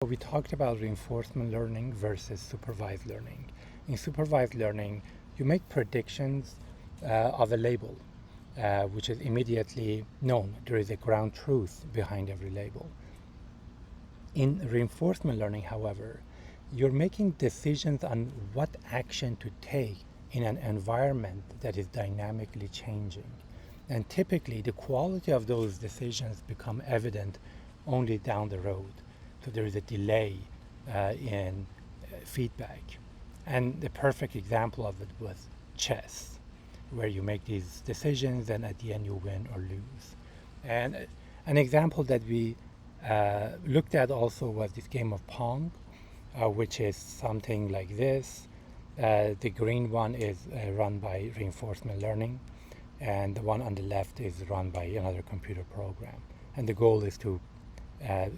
We talked about reinforcement learning versus supervised learning. In supervised learning, you make predictions of a label, which is immediately known. There is a ground truth behind every label. In reinforcement learning, however, you're making decisions on what action to take in an environment that is dynamically changing. And typically, the quality of those decisions become evident only down the road. So there is a delay in feedback. And the perfect example of it was chess, where you make these decisions and at the end you win or lose. And an example that we looked at also was this game of Pong, which is something like this. The green one is run by reinforcement learning, and the one on the left is run by another computer program. And the goal is to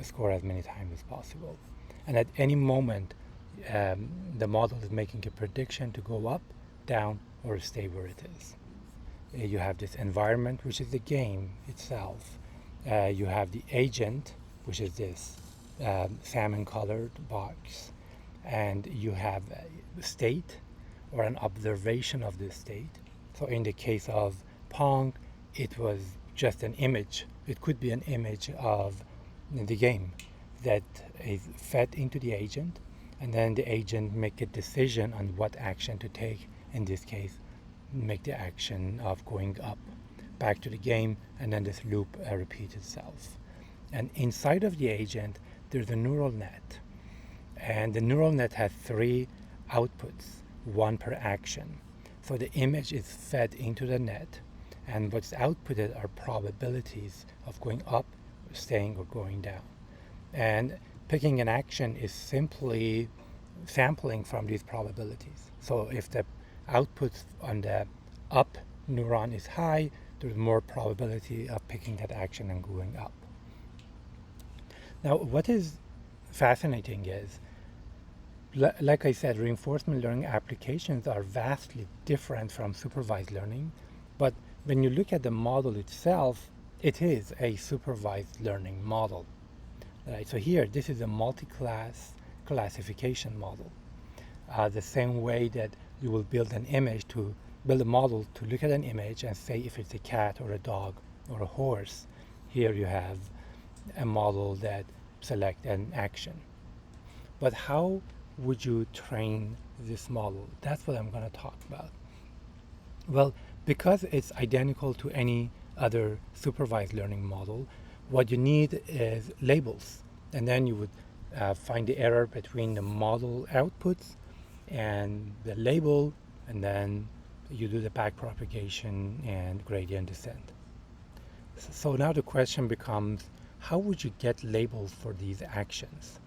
score as many times as possible. And at any moment, the model is making a prediction to go up, down, or stay where it is. You have this environment, which is the game itself. You have the agent, which is this salmon-colored box. And you have a state, or an observation of the state. So in the case of Pong, it was just an image. It could be an image of the game that is fed into the agent, and then the agent make a decision on what action to take. In this case, make the action of going up, back to the game, and then this loop repeats itself. And inside of the agent, there's a neural net, and the neural net has three outputs, one per action. So the image is fed into the net, and what's outputted are probabilities of going up, staying, or going down. And picking an action is simply sampling from these probabilities. So if the output on the up neuron is high, there's more probability of picking that action and going up. Now, what is fascinating is, like I said, reinforcement learning applications are vastly different from supervised learning, but when you look at the model itself, it is a supervised learning model. Right, so here, this is a multi-class classification model. The same way that you will build an image to build a model to look at an image and say if it's a cat or a dog or a horse. Here you have a model that select an action. But how would you train this model? That's what I'm going to talk about. Well, because it's identical to any other supervised learning model, what you need is labels. And then you would find the error between the model outputs and the label, and then you do the backpropagation and gradient descent. So now the question becomes, how would you get labels for these actions?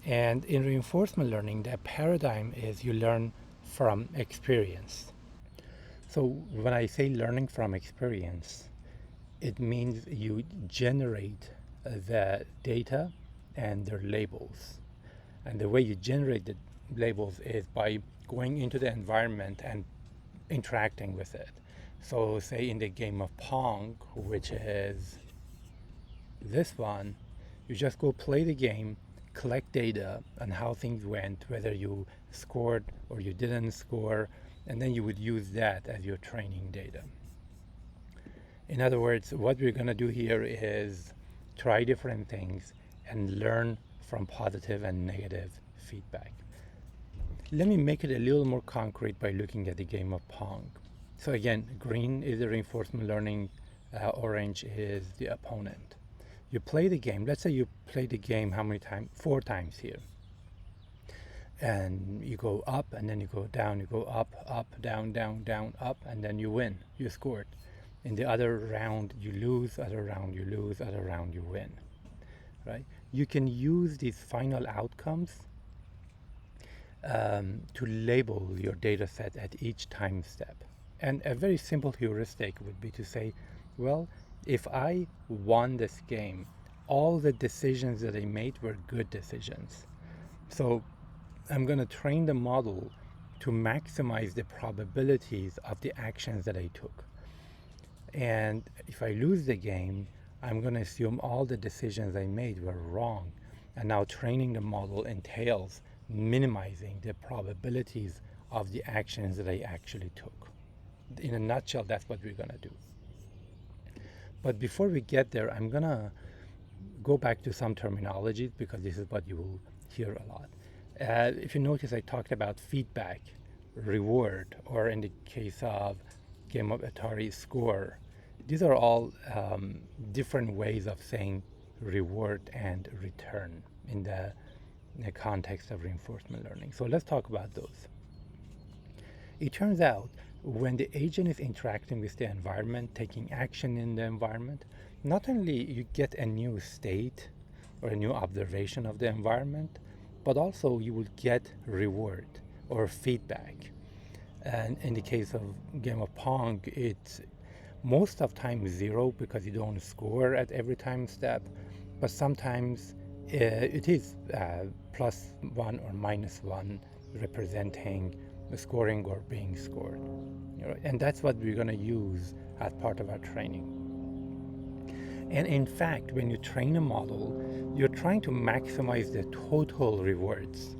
And in reinforcement learning, the paradigm is you learn from experience. So when I say learning from experience, it means you generate the data and their labels. And the way you generate the labels is by going into the environment and interacting with it. So say in the game of Pong, which is this one, you just go play the game, collect data on how things went, whether you scored or you didn't score, and then you would use that as your training data. In other words, what we're going to do here is try different things and learn from positive and negative feedback. Let me make it a little more concrete by looking at the game of Pong. So again, green is the reinforcement learning, orange is the opponent. You play the game. Let's say you play the game how many times? 4 times here. And you go up and then you go down, you go up, up, down, down, down, up, and then you win, you scored. In the other round you lose, other round you lose, other round you win, right? You can use these final outcomes to label your data set at each time step. And a very simple heuristic would be to say, well, if I won this game, all the decisions that I made were good decisions. So I'm going to train the model to maximize the probabilities of the actions that I took. And if I lose the game, I'm going to assume all the decisions I made were wrong, And now training the model entails minimizing the probabilities of the actions that they actually took. In a nutshell, that's what we're going to do. But before we get there, I'm going to go back to some terminology because this is what you will hear a lot. If you notice, I talked about feedback, reward, or in the case of Game of Atari, score. These are all different ways of saying reward and return in the context of reinforcement learning. So let's talk about those. It turns out when the agent is interacting with the environment, taking action in the environment, not only you get a new state or a new observation of the environment, but also you will get reward or feedback. And in the case of Game of Pong, it's most of time 0 because you don't score at every time step, but sometimes it is +1 or -1 representing the scoring or being scored. And that's what we're going to use as part of our training. And in fact, when you train a model, you're trying to maximize the total rewards.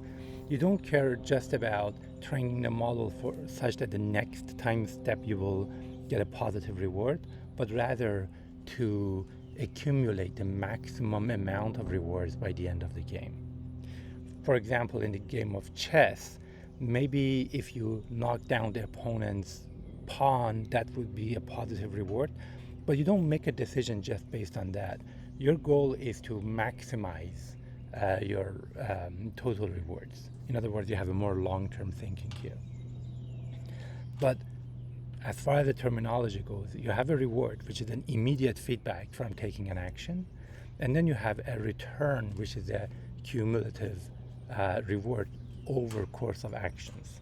You don't care just about training the model for such that the next time step you will get a positive reward, but rather to accumulate the maximum amount of rewards by the end of the game. For example, in the game of chess, maybe if you knock down the opponent's pawn, that would be a positive reward, but you don't make a decision just based on that. Your goal is to maximize your total rewards. In other words, you have a more long-term thinking here. But as far as the terminology goes, you have a reward, which is an immediate feedback from taking an action, and then you have a return, which is a cumulative reward over course of actions.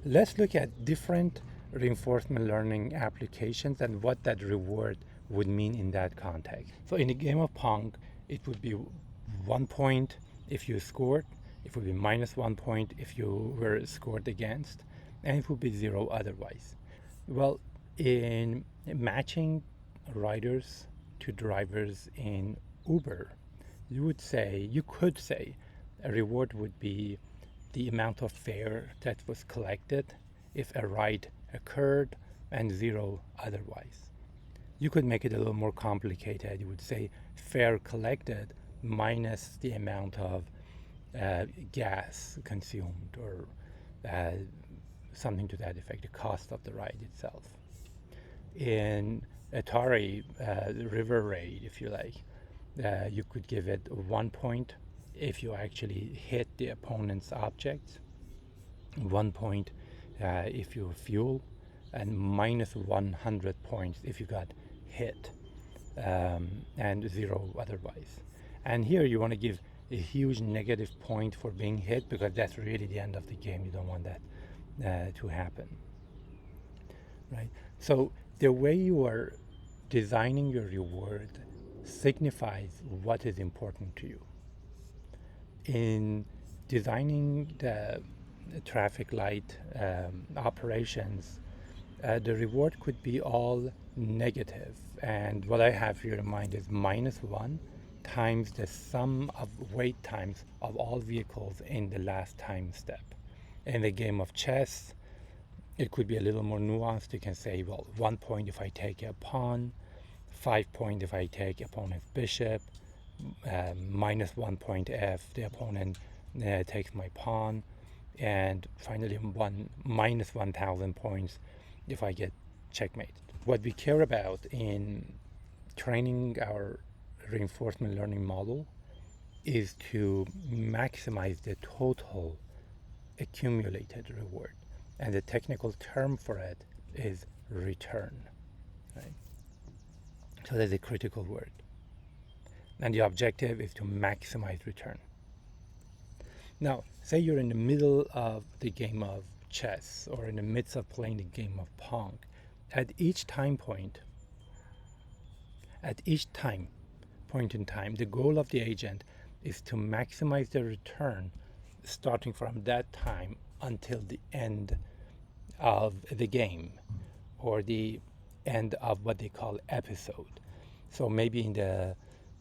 Let's look at different reinforcement learning applications and what that reward would mean in that context. So in the game of Pong, it would be 1 point if you scored, it would be -1 point if you were scored against, and it would be 0 otherwise. Well, in matching riders to drivers in Uber, you could say a reward would be the amount of fare that was collected if a ride occurred and 0 otherwise. You could make it a little more complicated. You would say fare collected minus the amount of gas consumed, or something to that effect, the cost of the ride itself. In Atari, River Raid, if you like, you could give it 1 point if you actually hit the opponent's objects, 1 point if you fuel, and -100 points if you got hit, and 0 otherwise. And here you want to give a huge negative point for being hit, because that's really the end of the game. You don't want that to happen, right? So the way you are designing your reward signifies what is important to you. In designing the traffic light operations, the reward could be all negative, and what I have here in mind is -1 times the sum of wait times of all vehicles in the last time step. In the game of chess, it could be a little more nuanced. You can say, well, 1 point if I take a pawn, 5 point if I take opponent's bishop, -1 point if the opponent takes my pawn, and finally -1,000 points if I get checkmate. What we care about in training our reinforcement learning model is to maximize the total accumulated reward, and the technical term for it is return, right? So that's a critical word, and the objective is to maximize return. Now, say you're in the middle of the game of chess, or in the midst of playing the game of Pong. At each point in time, the goal of the agent is to maximize the return starting from that time until the end of the game, or the end of what they call episode. So maybe in the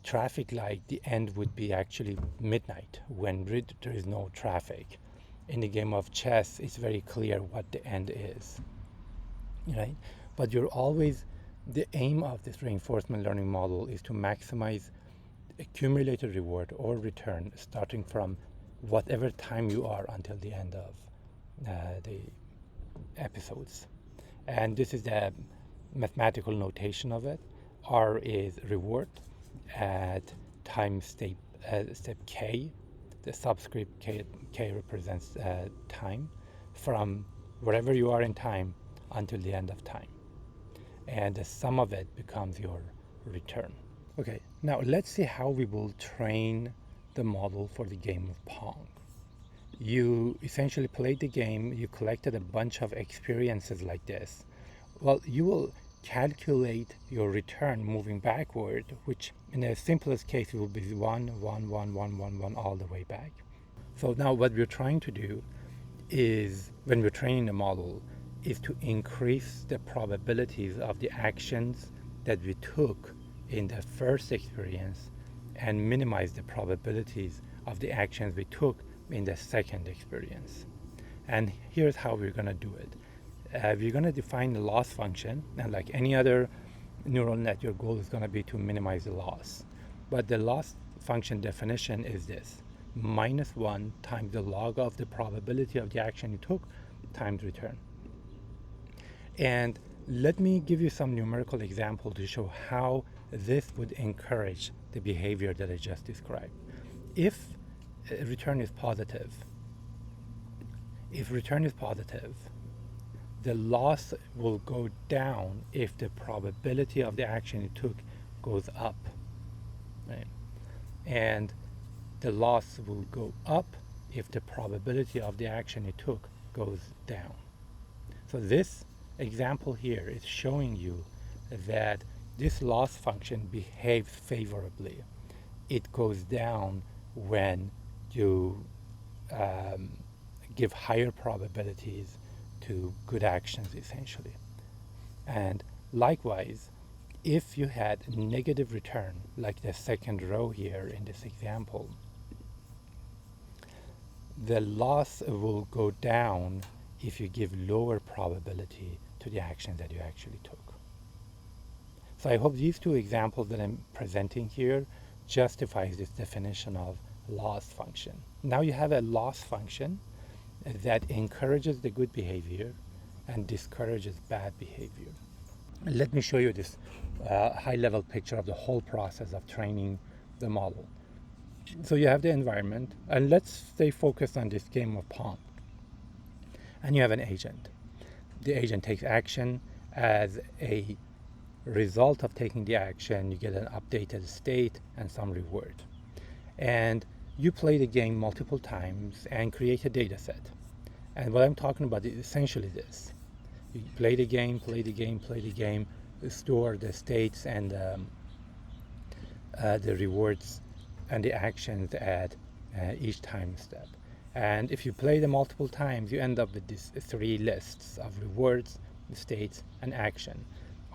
traffic light, the end would be actually midnight when there is no traffic. In the game of chess, it's very clear what the end is, right? But the aim of this reinforcement learning model is to maximize accumulated reward or return starting from whatever time you are until the end of the episodes. And this is the mathematical notation of it. R is reward at time step k. The subscript k represents time from wherever you are in time until the end of time. And the sum of it becomes your return. Okay, now let's see how we will train the model for the game of Pong. You essentially played the game, you collected a bunch of experiences like this. Well, you will calculate your return moving backward, which in the simplest case will be 1, 1, 1, 1, 1, 1 all the way back. So now what we're trying to do is, when we're training the model, is to increase the probabilities of the actions that we took in the first experience and minimize the probabilities of the actions we took in the second experience. And here's how we're going to do it. We're going to define the loss function, and like any other neural net, your goal is going to be to minimize the loss. But the loss function definition is this: -1 times the log of the probability of the action you took times return. And let me give you some numerical example to show how this would encourage the behavior that I just described. If return is positive, the loss will go down if the probability of the action you took goes up, right? And the loss will go up if the probability of the action you took goes down. So this example here is showing you that this loss function behaves favorably. It goes down when you give higher probabilities to good actions, essentially. And likewise, if you had negative return, like the second row here in this example, the loss will go down if you give lower probability to the action that you actually took. So I hope these two examples that I'm presenting here justifies this definition of loss function. Now you have a loss function that encourages the good behavior and discourages bad behavior. Let me show you this high-level picture of the whole process of training the model. So you have the environment, and let's stay focused on this game of Pong. And you have an agent. The agent takes action. As a result of taking the action, you get an updated state and some reward. And you play the game multiple times and create a data set. And what I'm talking about is essentially this. You play the game, store the states and the rewards and the actions at each time step. And if you play them multiple times, you end up with these three lists of rewards, states, and action.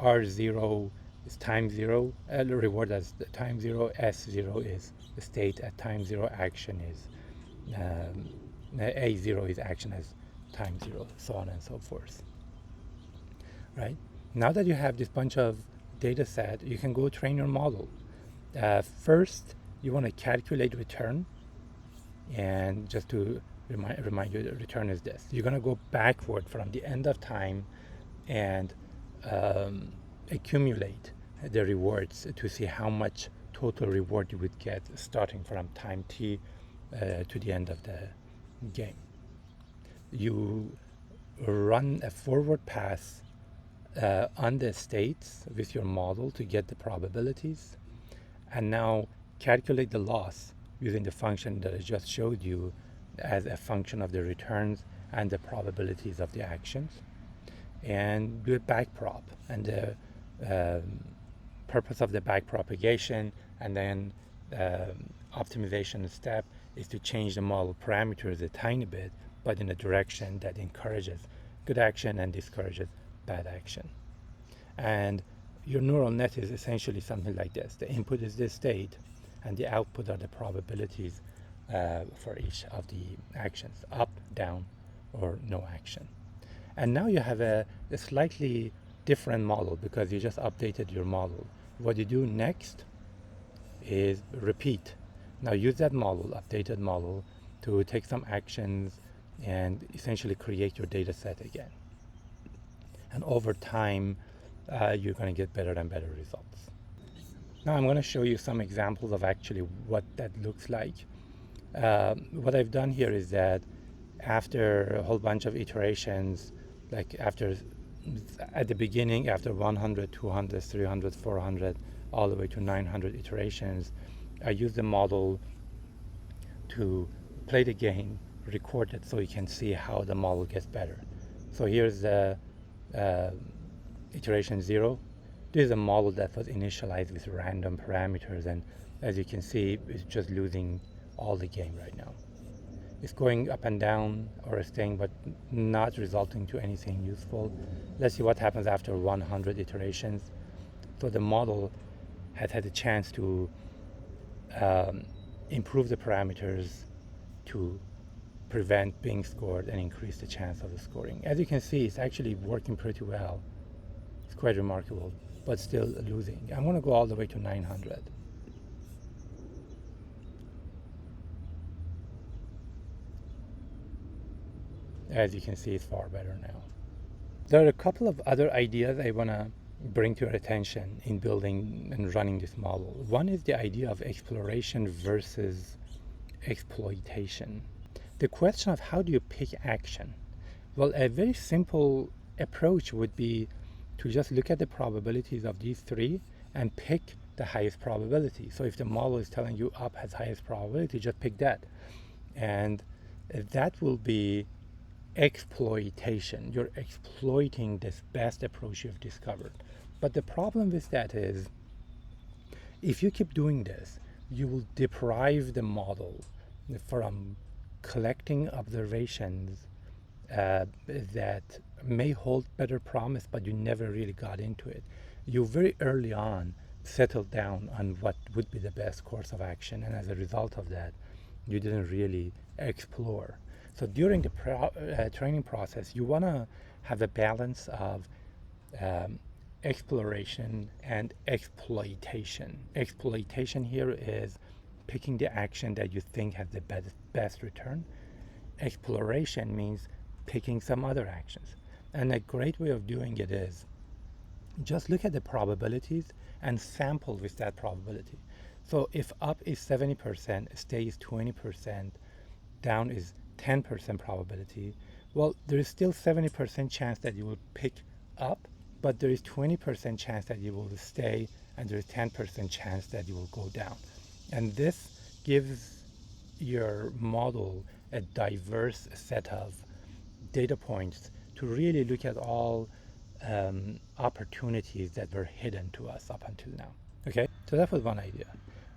R0 is time 0, reward as the time 0, S0 is the state at time 0, action is A0 is action as time 0, so on and so forth. Right? Now that you have this bunch of data set, you can go train your model. First, you want to calculate return. And just to remind you, the return is this. You're going to go backward from the end of time and accumulate the rewards to see how much total reward you would get starting from time t to the end of the game. You run a forward pass on the states with your model to get the probabilities, and now calculate the loss using the function that I just showed you as a function of the returns and the probabilities of the actions, and do a backprop. And the purpose of the backpropagation and then optimization step is to change the model parameters a tiny bit, but in a direction that encourages good action and discourages bad action. And your neural net is essentially something like this. The input is this state, and the output are the probabilities for each of the actions, up, down, or no action. And now you have a slightly different model because you just updated your model. What you do next is repeat. Now use that model, updated model, to take some actions and essentially create your data set again. And over time, you're going to get better and better results. Now I'm going to show you some examples of actually what that looks like. What I've done here is that after a whole bunch of iterations, like at the beginning, after 100, 200, 300, 400, all the way to 900 iterations, I use the model to play the game, record it so you can see how the model gets better. So here's the iteration 0. This is a model that was initialized with random parameters, and as you can see, it's just losing all the game right now. It's going up and down or staying, but not resulting to anything useful. Let's see what happens after 100 iterations. So the model had a chance to improve the parameters to prevent being scored and increase the chance of the scoring. As you can see, it's actually working pretty well. It's quite remarkable, but still losing. I'm going to go all the way to 900. As you can see, it's far better now. There are a couple of other ideas I want to bring to your attention in building and running this model. One is the idea of exploration versus exploitation. The question of how do you pick action? Well, a very simple approach would be to just look at the probabilities of these three and pick the highest probability. So if the model is telling you up has highest probability, just pick that. And that will be exploitation. You're exploiting this best approach you've discovered. But the problem with that is, if you keep doing this, you will deprive the model from collecting observations that may hold better promise, but you never really got into it. You very early on settled down on what would be the best course of action, and as a result of that, you didn't really explore. So during the training process, you want to have a balance of exploration and exploitation. Exploitation here is picking the action that you think has the best return. Exploration means picking some other actions. And a great way of doing it is just look at the probabilities and sample with that probability. So if up is 70%, stay is 20%, down is 10% probability, well, there is still 70% chance that you will pick up, but there is 20% chance that you will stay, and there is 10% chance that you will go down. And this gives your model a diverse set of data points to really look at all opportunities that were hidden to us up until now. Okay, so that was one idea.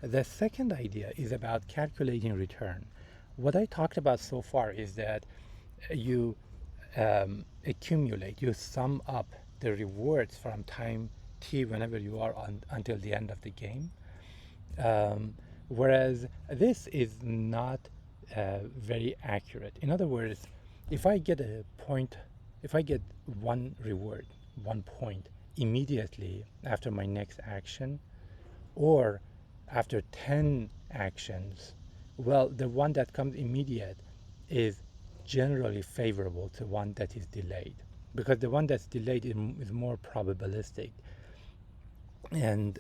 The second idea is about calculating return. What I talked about so far is that you accumulate, you sum up the rewards from time t whenever you are until the end of the game. Whereas this is not very accurate. In other words, if I get one reward, 1 point immediately after my next action, or after 10 actions, well, the one that comes immediate is generally favorable to one that is delayed, because the one that's delayed is more probabilistic. And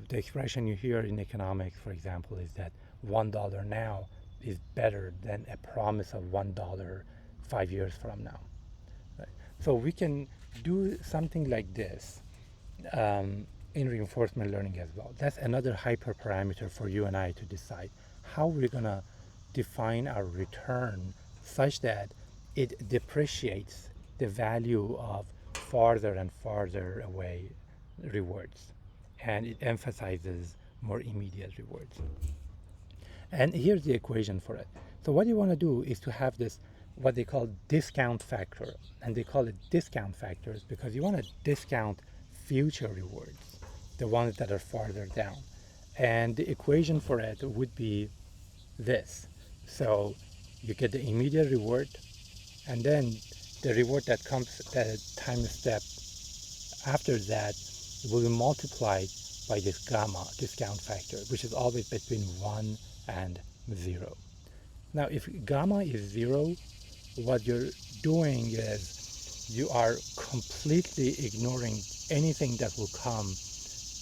the expression you hear in economics, for example, is that $1 now is better than a promise of $1 5 years from now. Right? So we can do something like this in reinforcement learning as well. That's another hyperparameter for you and I to decide how we're going to define our return such that it depreciates the value of farther and farther away rewards, and it emphasizes more immediate rewards. And here's the equation for it. So what you want to do is to have this, what they call discount factor, and they call it discount factors because you want to discount future rewards. the ones that are farther down. And the equation for it would be this. So you get the immediate reward, and then the reward that comes the time step after that will be multiplied by this gamma discount factor, which is always between 1 and 0. Now, if gamma is 0, what you're doing is you are completely ignoring anything that will come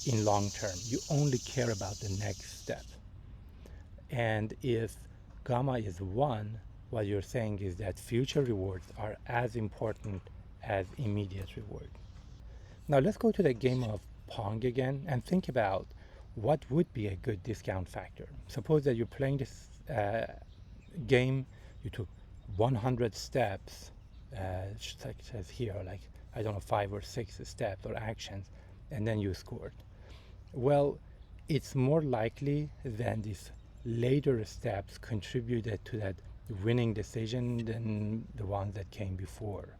in long term. You only care about the next step. And if gamma is 1, what you're saying is that future rewards are as important as immediate reward. Now let's go to the game of Pong again and think about what would be a good discount factor. Suppose that you're playing this game, you took 100 steps, such as here, like, I don't know, 5 or 6 steps or actions, and then you scored. Well, it's more likely than these later steps contributed to that winning decision than the ones that came before.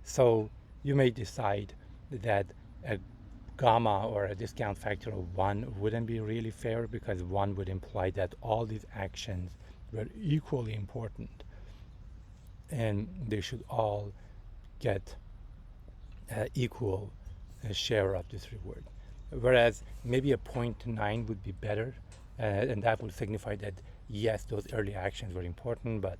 So you may decide that a gamma or a discount factor of 1 wouldn't be really fair, because 1 would imply that all these actions were equally important and they should all get equal share of this reward. Whereas maybe a 0.9 would be better, and that would signify that yes, those early actions were important, but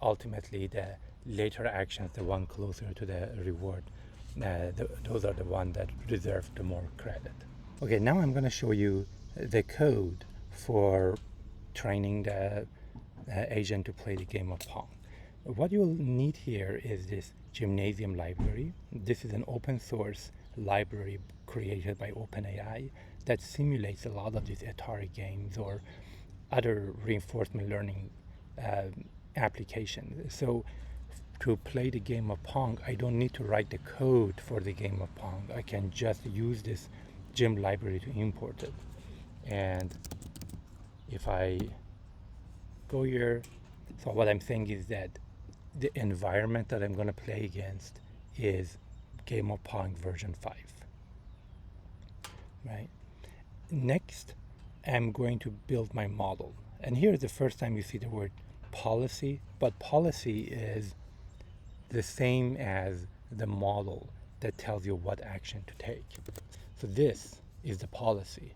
ultimately the later actions, the one closer to the reward, those are the ones that deserve the more credit. Okay, now I'm going to show you the code for training the agent to play the game of Pong. What you'll need here is this Gymnasium library. This is an open source library created by OpenAI that simulates a lot of these Atari games or other reinforcement learning applications. So to play the game of Pong, I don't need to write the code for the game of Pong. I can just use this gym library to import it. And if I go here, so what I'm saying is that the environment that I'm going to play against is Game of Pong version 5. Right? Next, I'm going to build my model. And here is the first time you see the word policy, but policy is the same as the model that tells you what action to take. So this is the policy.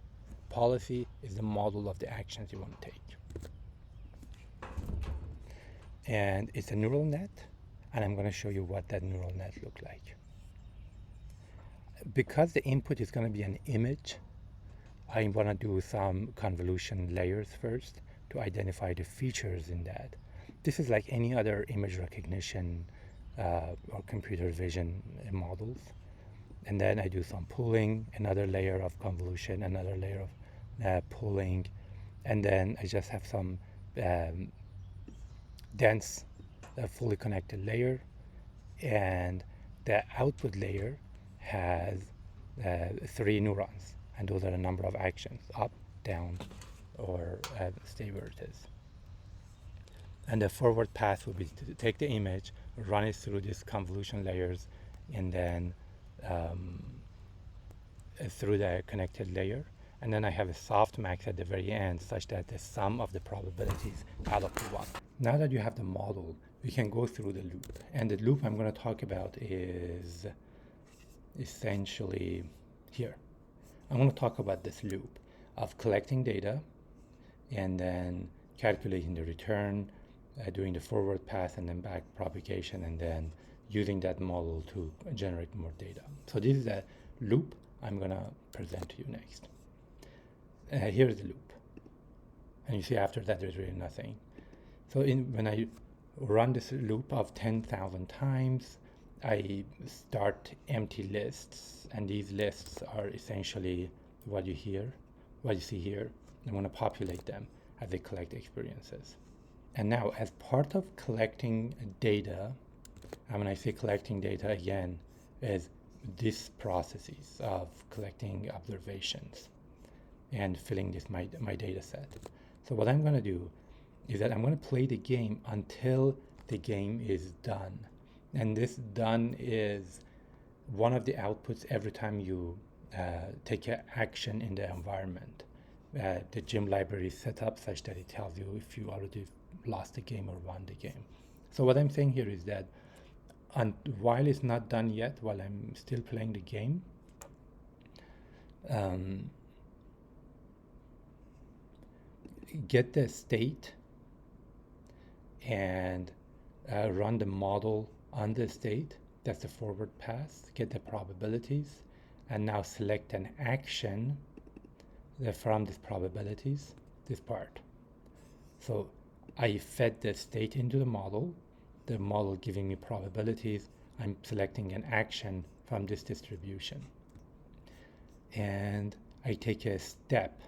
Policy is the model of the actions you want to take. And it's a neural net, and I'm going to show you what that neural net looks like. Because the input is going to be an image, I want to do some convolution layers first to identify the features in that. This is like any other image recognition or computer vision models. And then I do some pooling, another layer of convolution, another layer of pooling, and then I just have some dense, fully connected layer, and the output layer has 3 neurons, and those are the number of actions: up, down, or stay where it is. And the forward path will be to take the image, run it through these convolution layers, and then through the connected layer. And then I have a softmax at the very end, such that the sum of the probabilities add up to 1. Now that you have the model, we can go through the loop. And the loop I'm going to talk about is essentially here. I'm going to talk about this loop of collecting data and then calculating the return, doing the forward path and then back propagation, and then using that model to generate more data. So this is a loop I'm going to present to you next. Here's the loop. And you see after that there's really nothing. So when I run this loop of 10,000 times, I start empty lists, and these lists are essentially what you see here. I'm going to populate them as they collect experiences. And now, as part of collecting data, and when I say collecting data again, is these processes of collecting observations and filling this my data set. So what I'm going to do is that I'm going to play the game until the game is done. And this done is one of the outputs every time you take an action in the environment. The gym library is set up such that it tells you if you already lost the game or won the game. So what I'm saying here is that while it's not done yet, while I'm still playing the game, get the state and run the model on the state. That's the forward pass. Get the probabilities, and now select an action from these probabilities, this part. So I fed the state into the model giving me probabilities. I'm selecting an action from this distribution. And I take a step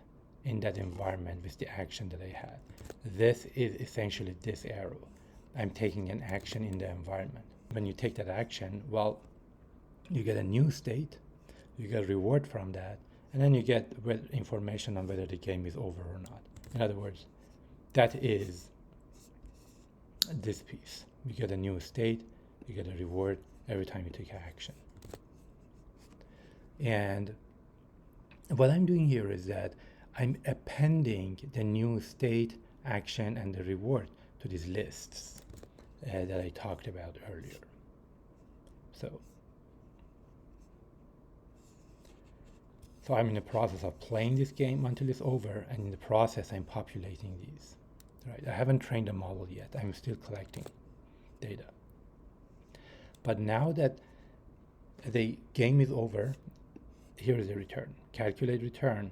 in that environment with the action that I had. This is essentially this arrow. I'm taking an action in the environment. When you take that action, well, you get a new state, you get a reward from that, and then you get information on whether the game is over or not. In other words, that is this piece. You get a new state, you get a reward every time you take action. And what I'm doing here is that I'm appending the new state, action, and the reward to these lists that I talked about earlier. So I'm in the process of playing this game until it's over, and in the process I'm populating these. Right? I haven't trained the model yet. I'm still collecting data. But now that the game is over, here is the return. Calculate return,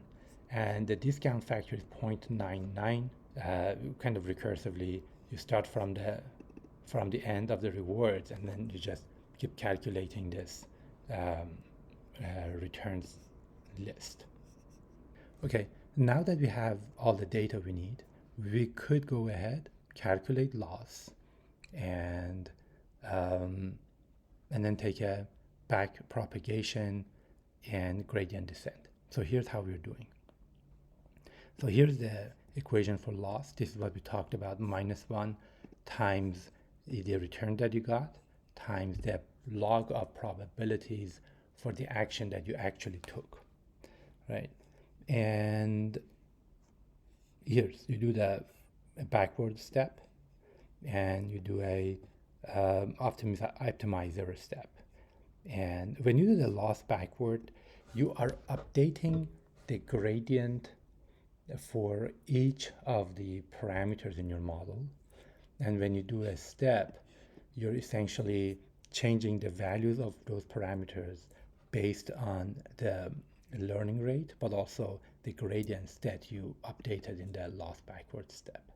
and the discount factor is 0.99. Kind of recursively, you start from the end of the rewards, and then you just keep calculating this returns list. Okay, now that we have all the data we need, we could go ahead, calculate loss, and then take a back propagation and gradient descent. So here's how we're doing. So here's the equation for loss. This is what we talked about, -1 times the return that you got times the log of probabilities for the action that you actually took, right? And here's, you do the backward step, and you do a optimizer step. And when you do the loss backward, you are updating the gradient for each of the parameters in your model. And when you do a step, you're essentially changing the values of those parameters based on the learning rate, but also the gradients that you updated in the loss backward step.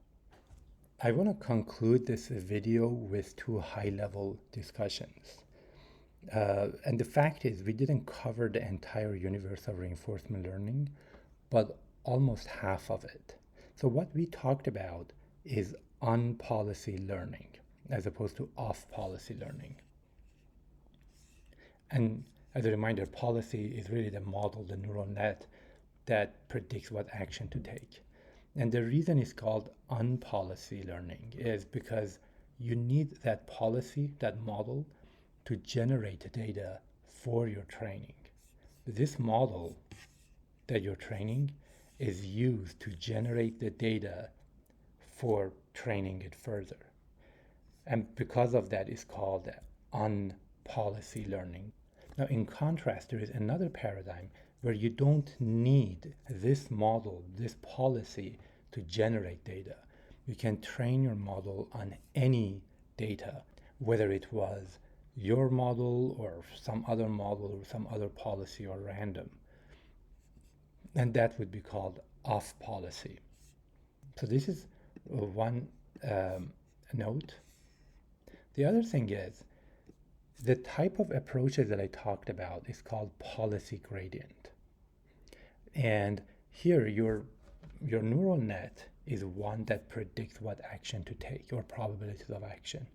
I want to conclude this video with two high-level discussions. And the fact is, we didn't cover the entire universe of reinforcement learning, but almost half of it. So what we talked about is on-policy learning as opposed to off-policy learning. And as a reminder, policy is really the model, the neural net that predicts what action to take. And the reason it's called on-policy learning is because you need that policy, that model, to generate data for your training. This model that you're training is used to generate the data for training it further. And because of that, it's called on-policy learning. Now, in contrast, there is another paradigm where you don't need this model, this policy, to generate data. You can train your model on any data, whether it was your model or some other model or some other policy or random. And that would be called off policy. So this is one note. The other thing is, the type of approaches that I talked about is called policy gradient. And here your neural net is one that predicts what action to take or probabilities of action.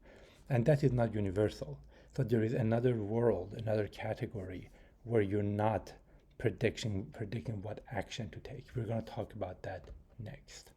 And that is not universal. So there is another world, another category where you're not predicting what action to take. We're going to talk about that next.